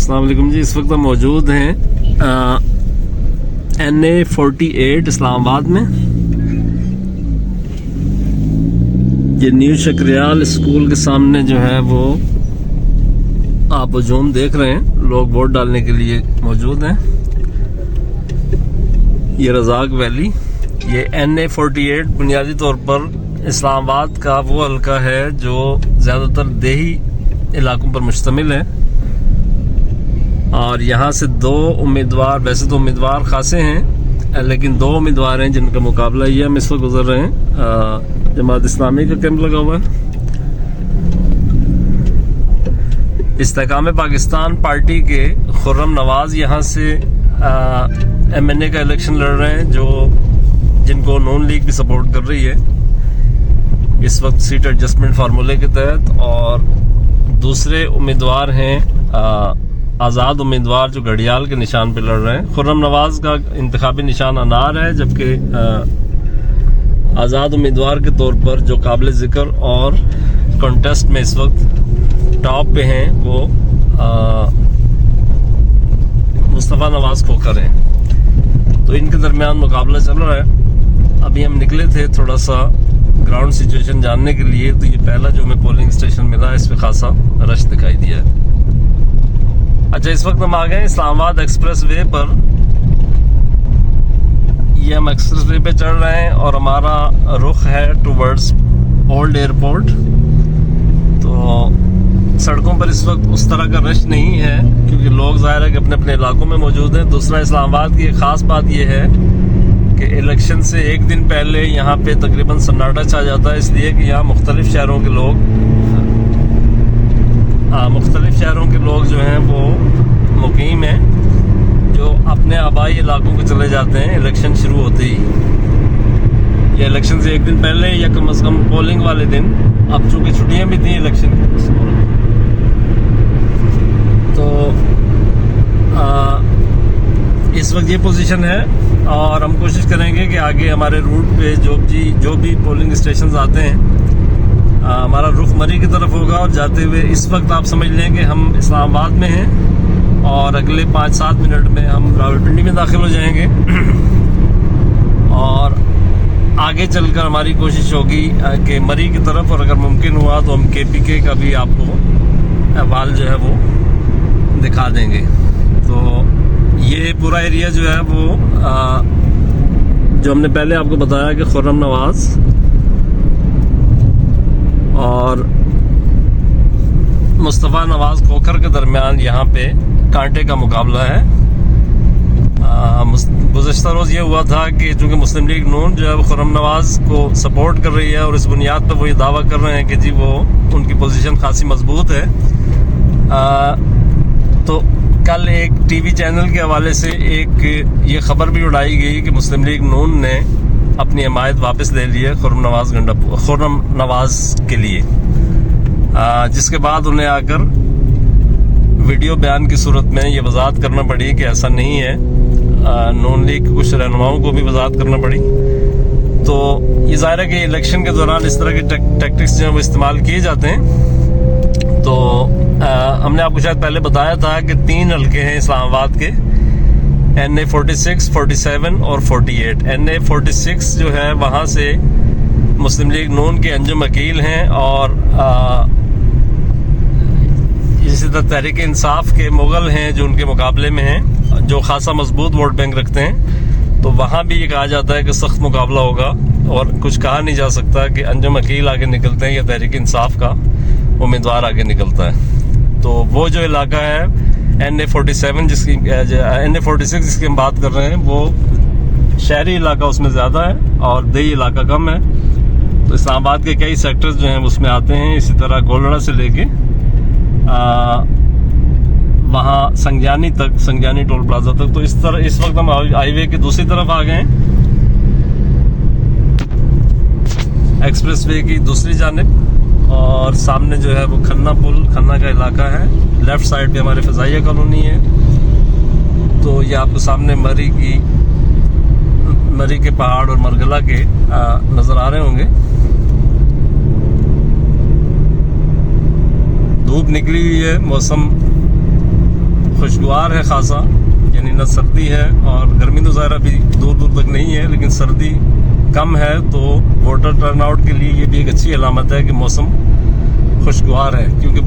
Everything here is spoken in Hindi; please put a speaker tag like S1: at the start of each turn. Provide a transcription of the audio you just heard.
S1: अस्सलाम वालेकुम जी। इस वक्त हम मौजूद हैं NA48 इस्लामाबाद में। ये न्यू शक्रियाल स्कूल के सामने जो है वो आप हजूम देख रहे हैं, लोग वोट डालने के लिए मौजूद हैं। ये रज़ाक वैली, ये NA48 बुनियादी तौर पर इस्लामाबाद का वो हल्का है जो ज़्यादातर देही इलाकों पर मुश्तमिल है और यहाँ से दो उम्मीदवार, वैसे तो उम्मीदवार खासे हैं लेकिन दो उम्मीदवार हैं जिनका मुकाबला ये हम इस वक्त गुजर रहे हैं। जमात इस्लामी का कैंप लगा हुआ है। इस्तेकाम पाकिस्तान पार्टी के खुर्रम नवाज यहाँ से MNA का इलेक्शन लड़ रहे हैं, जो जिनको नून लीग भी सपोर्ट कर रही है इस वक्त सीट एडजस्टमेंट फार्मूले के तहत। और दूसरे उम्मीदवार हैं आज़ाद उम्मीदवार जो घड़ियाल के निशान पे लड़ रहे हैं। खुर्रम नवाज का इंतखाबी निशान अनार है, जबकि आज़ाद उम्मीदवार के तौर पर जो काबिल ज़िक्र और कॉन्टेस्ट में इस वक्त टॉप पे हैं वो मुस्तफ़ा नवाज खोखर हैं। तो इनके दरमियान मुकाबला चल रहा है। अभी हम निकले थे थोड़ा सा ग्राउंड सिचुएशन जानने के लिए, तो ये पहला जो हमें पोलिंग स्टेशन मिला है, इस पे खासा रश दिखाई दिया है। अच्छा, इस वक्त हम आ गए इस्लामाबाद एक्सप्रेस वे पर। ये हम एक्सप्रेस वे पे चढ़ रहे हैं और हमारा रुख है टुवर्ड्स ओल्ड एयरपोर्ट। तो सड़कों पर इस वक्त उस तरह का रश नहीं है क्योंकि लोग ज़ाहिर है कि अपने अपने इलाकों में मौजूद हैं। दूसरा, इस्लामाबाद की एक ख़ास बात यह है कि इलेक्शन से एक दिन पहले यहाँ पे तकरीबन सन्नाटा छा जाता है, इसलिए कि यहाँ मुख्तलिफ शहरों के लोग जो हैं वो मुकीम हैं, जो अपने आबाई इलाकों को चले जाते हैं इलेक्शन शुरू होते ही, या इलेक्शन से एक दिन पहले या कम से कम पोलिंग वाले दिन। अब चूँकि छुट्टियाँ भी थी इलेक्शन की, तो इस वक्त ये पोजीशन है और हम कोशिश करेंगे कि आगे हमारे रूट पे जो भी पोलिंग स्टेशन आते हैं, हमारा रुख मरी की तरफ होगा। और जाते हुए इस वक्त आप समझ लें कि हम इस्लामाबाद में हैं और अगले 5-7 मिनट में हम रावलपिंडी में दाखिल हो जाएंगे। और आगे चलकर हमारी कोशिश होगी कि मरी की तरफ, और अगर मुमकिन हुआ तो हम KPK का भी आपको अहवाल जो है वो दिखा देंगे। तो ये पूरा एरिया जो है वो जो हमने पहले आपको बताया कि खुर्रम नवाज और मुस्तफ़ा नवाज खोखर के दरमियान यहाँ पे कांटे का मुकाबला है। गुज़श्ता रोज़ ये हुआ था कि चूँकि मुस्लिम लीग नून जो है वो खुर्रम नवाज को सपोर्ट कर रही है और इस बुनियाद पर वो ये दावा कर रहे हैं कि जी वो उनकी पोजीशन खासी मजबूत है। तो कल एक TV चैनल के हवाले से एक ये खबर भी उड़ाई गई कि मुस्लिम लीग नून ने अपनी हमायत वापस ले ली है खुर्रम नवाज के लिए, जिसके बाद उन्हें आकर वीडियो बयान की सूरत में ये वजाहत करना पड़ी कि ऐसा नहीं है। नून लीग के कुछ रहनुमाओं को भी वजाहत करना पड़ी। तो ये ज़ाहिर है कि इलेक्शन के दौरान इस तरह के टैक्टिक्स जो है वो इस्तेमाल किए जाते हैं। तो हमने आपको शायद पहले बताया था कि 3 हल्के हैं इस्लामाबाद के, NA46, 47 और 48। NA46 जो है वहाँ से मुस्लिम लीग नून के अंजुम अकील हैं और इसी तरह तहरीक इंसाफ के मुगल हैं जो उनके मुकाबले में हैं, जो खासा मजबूत वोट बैंक रखते हैं। तो वहाँ भी ये कहा जाता है कि सख्त मुकाबला होगा और कुछ कहा नहीं जा सकता कि अंजुम अकील आगे निकलते हैं या तहरीक इंसाफ का उम्मीदवार आगे निकलता है। तो वो जो इलाका है NA47 NA46 जिसकी हम बात कर रहे हैं, वो शहरी इलाका उसमें ज़्यादा है और देही इलाका कम है। तो इस्लामाबाद के कई सेक्टर्स जो हैं उसमें आते हैं। इसी तरह गोलड़ा से लेके वहाँ संगजानी टोल प्लाजा तक। तो इस वक्त हम हाईवे की दूसरी तरफ आ गए हैं, एक्सप्रेस वे की दूसरी जानिब, और सामने जो है वो खन्ना का इलाका है। लेफ्ट साइड पे हमारे फ़ज़ाइया कॉलोनी है। तो ये आपको सामने मरी के पहाड़ और मरगला के नज़र आ रहे होंगे। धूप निकली हुई है, मौसम खुशगवार है खासा, यानी न सर्दी है और गर्मी तो ज़ाहिर अभी दूर दूर तक नहीं है, लेकिन सर्दी कम है। तो वोटर टर्नआउट के लिए ये भी एक अच्छी अलामत है कि मौसम खुशगवार है, क्योंकि